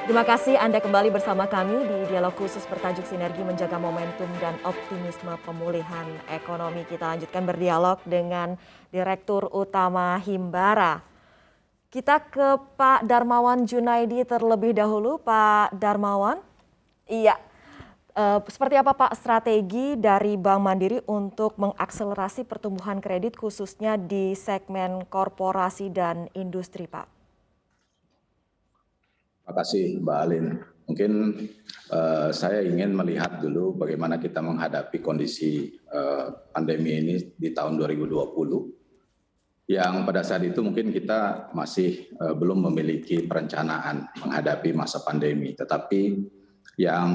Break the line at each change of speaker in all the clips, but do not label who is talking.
Terima kasih Anda kembali bersama kami di dialog khusus bertajuk Sinergi Menjaga Momentum dan Optimisme Pemulihan Ekonomi. Kita lanjutkan berdialog dengan Direktur Utama Himbara. Kita ke Pak Darmawan Junaidi terlebih dahulu. Pak Darmawan, iya, seperti apa Pak strategi dari Bank Mandiri untuk mengakselerasi pertumbuhan kredit khususnya di segmen korporasi dan industri, Pak?
Terima kasih Mbak Alin. Mungkin saya ingin melihat dulu bagaimana kita menghadapi kondisi pandemi ini di tahun 2020. Yang pada saat itu mungkin kita masih belum memiliki perencanaan menghadapi masa pandemi. Tetapi yang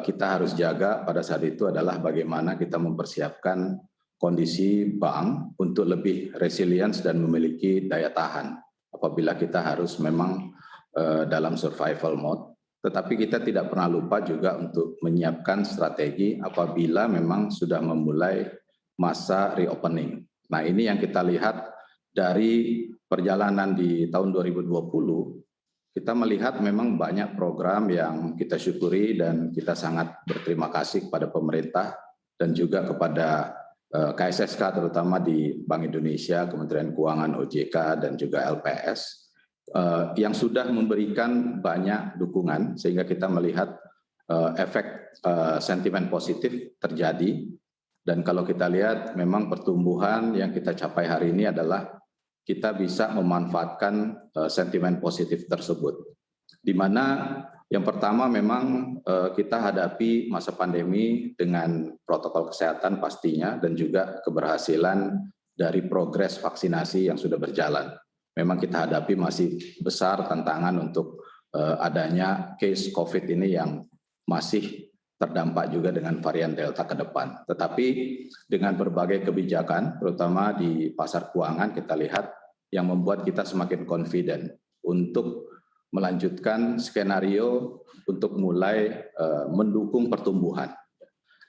kita harus jaga pada saat itu adalah bagaimana kita mempersiapkan kondisi bank untuk lebih resilience dan memiliki daya tahan apabila kita harus memang dalam survival mode, tetapi kita tidak pernah lupa juga untuk menyiapkan strategi apabila memang sudah memulai masa reopening. Nah, ini yang kita lihat dari perjalanan di tahun 2020, kita melihat memang banyak program yang kita syukuri dan kita sangat berterima kasih kepada pemerintah dan juga kepada KSSK terutama di Bank Indonesia, Kementerian Keuangan, OJK, dan juga LPS yang sudah memberikan banyak dukungan sehingga kita melihat efek sentimen positif terjadi. Dan kalau kita lihat memang pertumbuhan yang kita capai hari ini adalah kita bisa memanfaatkan sentimen positif tersebut. Di mana yang pertama memang kita hadapi masa pandemi dengan protokol kesehatan pastinya dan juga keberhasilan dari progres vaksinasi yang sudah berjalan. Memang kita hadapi masih besar tantangan untuk adanya case COVID ini yang masih terdampak juga dengan varian Delta ke depan. Tetapi dengan berbagai kebijakan, terutama di pasar keuangan, kita lihat yang membuat kita semakin confident untuk melanjutkan skenario untuk mulai mendukung pertumbuhan.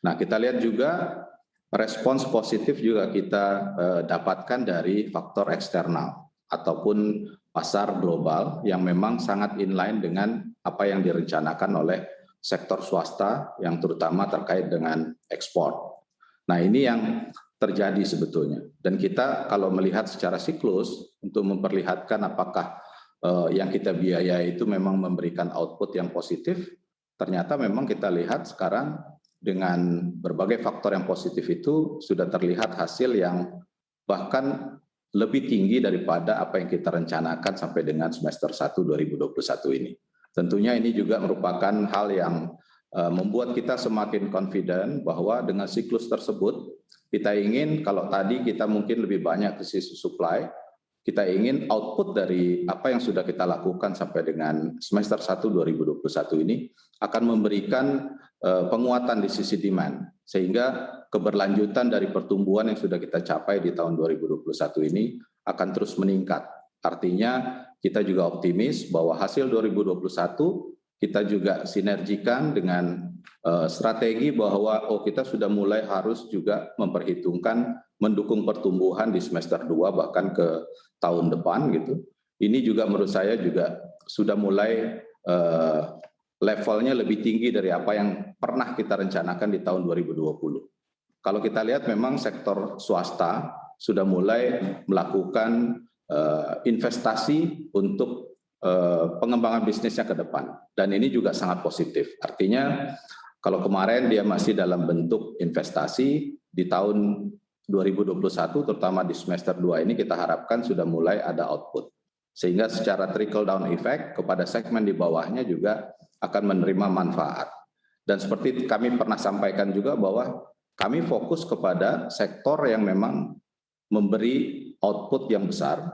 Nah, kita lihat juga respons positif juga kita dapatkan dari faktor eksternal ataupun pasar global yang memang sangat inline dengan apa yang direncanakan oleh sektor swasta yang terutama terkait dengan ekspor. Nah, ini yang terjadi sebetulnya. Dan kita kalau melihat secara siklus untuk memperlihatkan apakah yang kita biaya itu memang memberikan output yang positif, ternyata memang kita lihat sekarang dengan berbagai faktor yang positif itu sudah terlihat hasil yang bahkan lebih tinggi daripada apa yang kita rencanakan sampai dengan semester 1 2021 ini. Tentunya ini juga merupakan hal yang membuat kita semakin confident bahwa dengan siklus tersebut kita ingin, kalau tadi kita mungkin lebih banyak ke sisi supply, kita ingin output dari apa yang sudah kita lakukan sampai dengan semester 1 2021 ini akan memberikan penguatan di sisi demand, sehingga keberlanjutan dari pertumbuhan yang sudah kita capai di tahun 2021 ini akan terus meningkat. Artinya kita juga optimis bahwa hasil 2021 kita juga sinergikan dengan strategi bahwa kita sudah mulai harus juga memperhitungkan mendukung pertumbuhan di semester 2 bahkan ke tahun depan gitu. Ini juga menurut saya juga sudah mulai levelnya lebih tinggi dari apa yang pernah kita rencanakan di tahun 2020. Kalau kita lihat memang sektor swasta sudah mulai melakukan investasi untuk pengembangan bisnisnya ke depan. Dan ini juga sangat positif. Artinya kalau kemarin dia masih dalam bentuk investasi, di tahun 2021 terutama di semester 2 ini kita harapkan sudah mulai ada output. Sehingga secara trickle down effect kepada segmen di bawahnya juga akan menerima manfaat. Dan seperti kami pernah sampaikan juga bahwa kami fokus kepada sektor yang memang memberi output yang besar,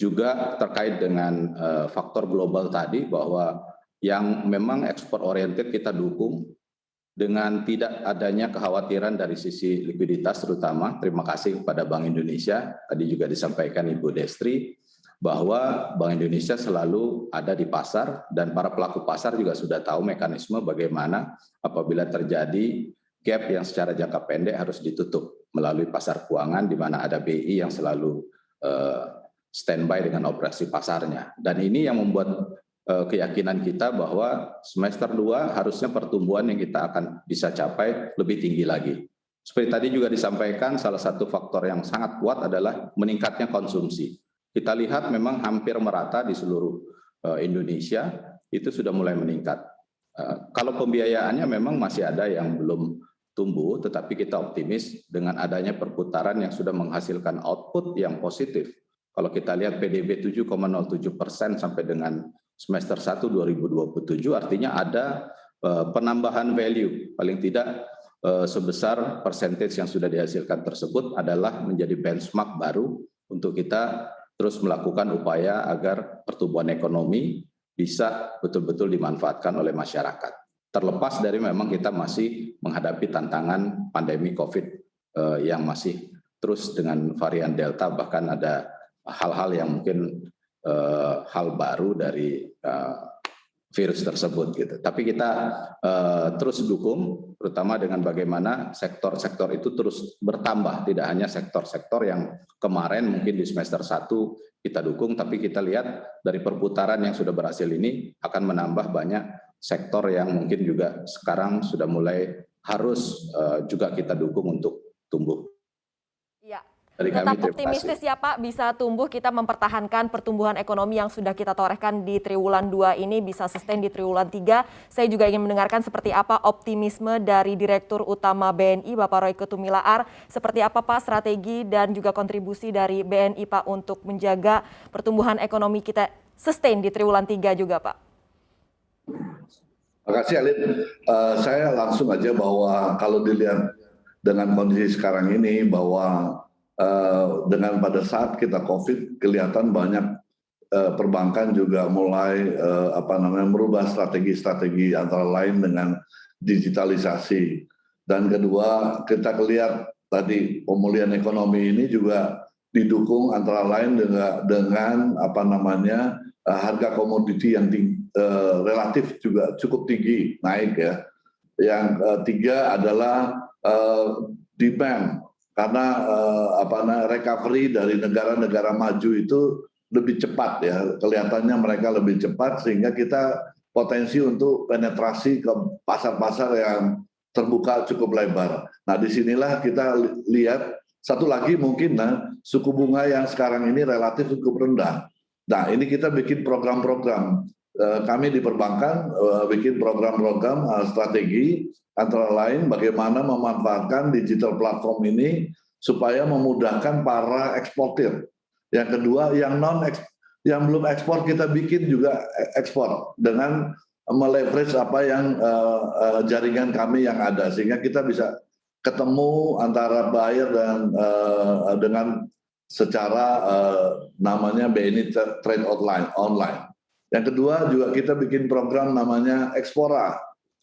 juga terkait dengan faktor global tadi bahwa yang memang ekspor oriented kita dukung dengan tidak adanya kekhawatiran dari sisi likuiditas terutama. Terima kasih kepada Bank Indonesia, tadi juga disampaikan Ibu Destri, bahwa Bank Indonesia selalu ada di pasar dan para pelaku pasar juga sudah tahu mekanisme bagaimana apabila terjadi gap yang secara jangka pendek harus ditutup melalui pasar keuangan di mana ada BI yang selalu standby dengan operasi pasarnya. Dan ini yang membuat keyakinan kita bahwa semester 2 harusnya pertumbuhan yang kita akan bisa capai lebih tinggi lagi. Seperti tadi juga disampaikan, salah satu faktor yang sangat kuat adalah meningkatnya konsumsi. Kita lihat memang hampir merata di seluruh Indonesia, itu sudah mulai meningkat. Kalau pembiayaannya memang masih ada yang belum tumbuh, tetapi kita optimis dengan adanya perputaran yang sudah menghasilkan output yang positif. Kalau kita lihat PDB 7,07% sampai dengan semester 1 2027, artinya ada penambahan value, paling tidak sebesar percentage yang sudah dihasilkan tersebut adalah menjadi benchmark baru untuk kita terus melakukan upaya agar pertumbuhan ekonomi bisa betul-betul dimanfaatkan oleh masyarakat. Terlepas dari memang kita masih menghadapi tantangan pandemi COVID yang masih terus dengan varian Delta, bahkan ada hal-hal yang mungkin hal baru dari virus tersebut gitu. Tapi kita terus dukung, terutama dengan bagaimana sektor-sektor itu terus bertambah, tidak hanya sektor-sektor yang kemarin mungkin di semester 1 kita dukung, tapi kita lihat dari perputaran yang sudah berhasil ini akan menambah banyak sektor yang mungkin juga sekarang sudah mulai harus juga kita dukung untuk tumbuh.
Ya.
Dari
Tetap
kami, terima
optimistis
kasih.
ya Pak, bisa tumbuh, kita mempertahankan pertumbuhan ekonomi yang sudah kita torehkan di triwulan 2 ini bisa sustain di triwulan 3. Saya juga ingin mendengarkan seperti apa optimisme dari Direktur Utama BNI Bapak Royke Tumilaar. Seperti apa Pak strategi dan juga kontribusi dari BNI Pak untuk menjaga pertumbuhan ekonomi kita sustain di triwulan 3 juga Pak.
Terima kasih Alin. Saya langsung aja bahwa kalau dilihat dengan kondisi sekarang ini bahwa dengan pada saat kita COVID kelihatan banyak perbankan juga mulai merubah strategi antara lain dengan digitalisasi. Dan kedua kita lihat tadi pemulihan ekonomi ini juga didukung antara lain dengan harga komoditi yang relatif juga cukup tinggi naik ya. Yang tiga adalah demand. Karena recovery dari negara-negara maju itu lebih cepat ya, kelihatannya mereka lebih cepat sehingga kita potensi untuk penetrasi ke pasar-pasar yang terbuka cukup lebar. Nah disinilah kita lihat satu lagi mungkin suku bunga yang sekarang ini relatif cukup rendah. Nah ini kita bikin program-program, kami di perbankan bikin program-program strategi antara lain bagaimana memanfaatkan digital platform ini supaya memudahkan para eksportir. Yang kedua, yang belum ekspor kita bikin juga ekspor dengan meleverage apa yang jaringan kami yang ada sehingga kita bisa ketemu antara buyer dan dengan secara namanya BNI Trade Online. Yang kedua juga kita bikin program namanya Ekspora.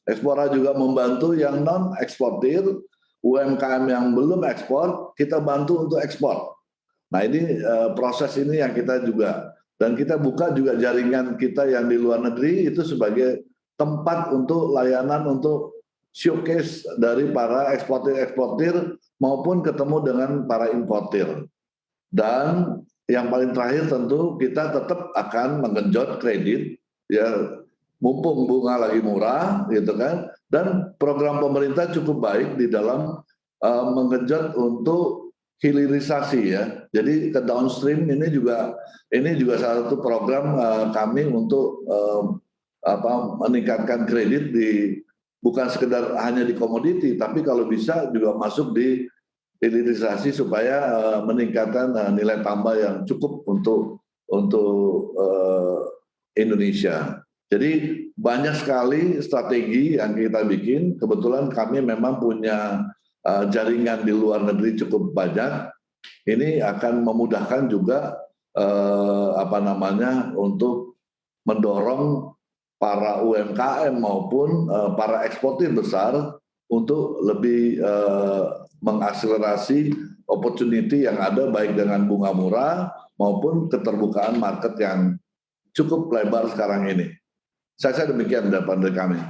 Ekspora juga membantu yang non-eksportir, UMKM yang belum ekspor, kita bantu untuk ekspor. Nah ini proses ini yang kita juga, dan kita buka juga jaringan kita yang di luar negeri itu sebagai tempat untuk layanan untuk showcase dari para eksportir maupun ketemu dengan para importir. Dan yang paling terakhir tentu kita tetap akan menggenjot kredit, ya mumpung bunga lagi murah gitu kan, dan program pemerintah cukup baik di dalam menggenjot untuk hilirisasi ya. Jadi ke downstream ini juga salah satu program kami untuk meningkatkan kredit bukan sekedar hanya di komoditi, tapi kalau bisa juga masuk di hilirisasi supaya meningkatkan nilai tambah yang cukup untuk Indonesia. Jadi banyak sekali strategi yang kita bikin. Kebetulan kami memang punya jaringan di luar negeri cukup banyak. Ini akan memudahkan juga untuk mendorong para UMKM maupun para eksportir besar untuk lebih mengakselerasi opportunity yang ada baik dengan bunga murah maupun keterbukaan market yang cukup lebar sekarang ini. Saya demikian dari kami.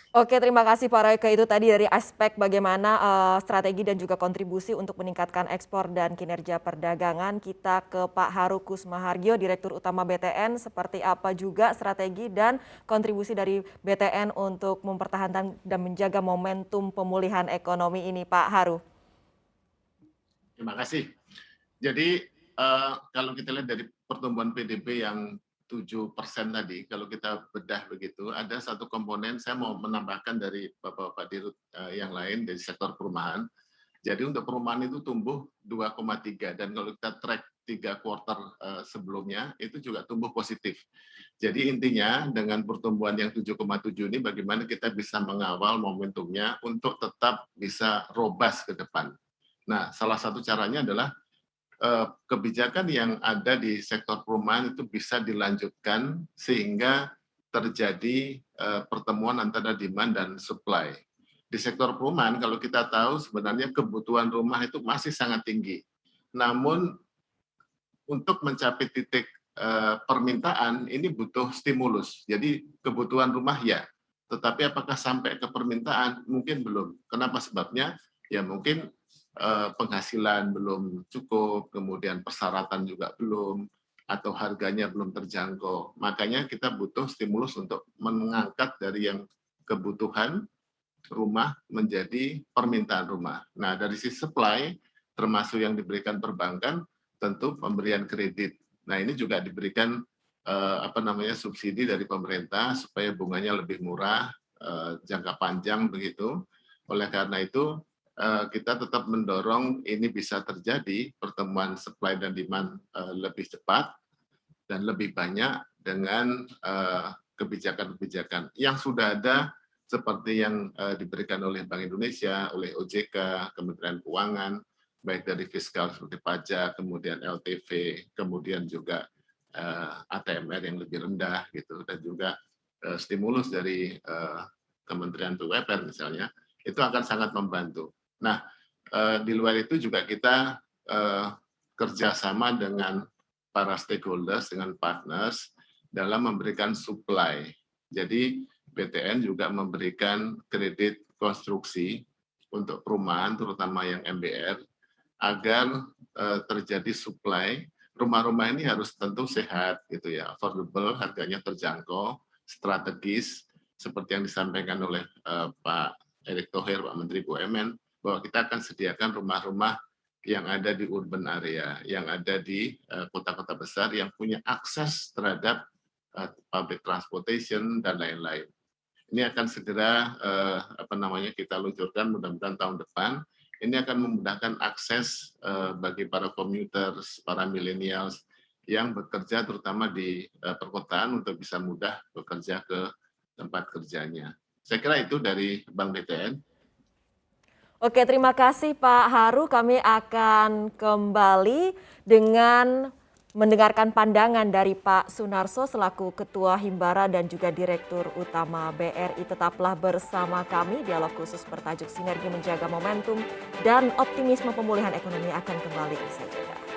Oke, terima kasih Pak Royke. Itu tadi dari aspek bagaimana strategi dan juga kontribusi untuk meningkatkan ekspor dan kinerja perdagangan. Kita ke Pak Haru Kusmahargyo, Direktur Utama BTN. Seperti apa juga strategi dan kontribusi dari BTN untuk mempertahankan dan menjaga momentum pemulihan ekonomi ini, Pak Haru?
Terima kasih. Jadi kalau kita lihat dari pertumbuhan PDB yang 7% tadi, kalau kita bedah begitu, ada satu komponen saya mau menambahkan dari Bapak-Bapak Dirut yang lain dari sektor perumahan. Jadi untuk perumahan itu tumbuh 2,3 dan kalau kita track 3 kuartal sebelumnya itu juga tumbuh positif. Jadi intinya dengan pertumbuhan yang 7,7 ini bagaimana kita bisa mengawal momentumnya untuk tetap bisa robust ke depan. Nah, salah satu caranya adalah kebijakan yang ada di sektor perumahan itu bisa dilanjutkan sehingga terjadi pertemuan antara demand dan supply. Di sektor perumahan kalau kita tahu sebenarnya kebutuhan rumah itu masih sangat tinggi. Namun untuk mencapai titik permintaan ini butuh stimulus. Jadi kebutuhan rumah ya, tetapi apakah sampai ke permintaan? Mungkin belum. Kenapa sebabnya? Ya mungkin penghasilan belum cukup, kemudian persyaratan juga belum, atau harganya belum terjangkau. Makanya kita butuh stimulus untuk mengangkat dari yang kebutuhan rumah menjadi permintaan rumah. Nah, dari sisi supply, termasuk yang diberikan perbankan, tentu pemberian kredit. Nah, ini juga diberikan subsidi dari pemerintah supaya bunganya lebih murah, jangka panjang begitu. Oleh karena itu, kita tetap mendorong ini bisa terjadi pertemuan supply dan demand lebih cepat dan lebih banyak dengan kebijakan-kebijakan yang sudah ada seperti yang diberikan oleh Bank Indonesia, oleh OJK, Kementerian Keuangan, baik dari fiskal seperti pajak, kemudian LTV, kemudian juga ATMR yang lebih rendah gitu, dan juga stimulus dari Kementerian PUPR misalnya, itu akan sangat membantu. Nah, di luar itu juga kita kerjasama dengan para stakeholders, dengan partners dalam memberikan supply. Jadi BTN juga memberikan kredit konstruksi untuk perumahan, terutama yang MBR, agar terjadi supply. Rumah-rumah ini harus tentu sehat, gitu ya, affordable, harganya terjangkau, strategis, seperti yang disampaikan oleh Pak Erick Thohir, Pak Menteri BUMN, bahwa kita akan sediakan rumah-rumah yang ada di urban area, yang ada di kota-kota besar, yang punya akses terhadap public transportation dan lain-lain. Ini akan segera kita luncurkan mudah-mudahan tahun depan. Ini akan memudahkan akses bagi para commuters, para millennials yang bekerja terutama di perkotaan untuk bisa mudah bekerja ke tempat kerjanya. Saya kira itu dari Bank BTN.
Oke, terima kasih Pak Haru. Kami akan kembali dengan mendengarkan pandangan dari Pak Sunarso selaku Ketua Himbara dan juga Direktur Utama BRI. Tetaplah bersama kami, dialog khusus bertajuk Sinergi Menjaga Momentum dan Optimisme Pemulihan Ekonomi akan kembali usai jeda.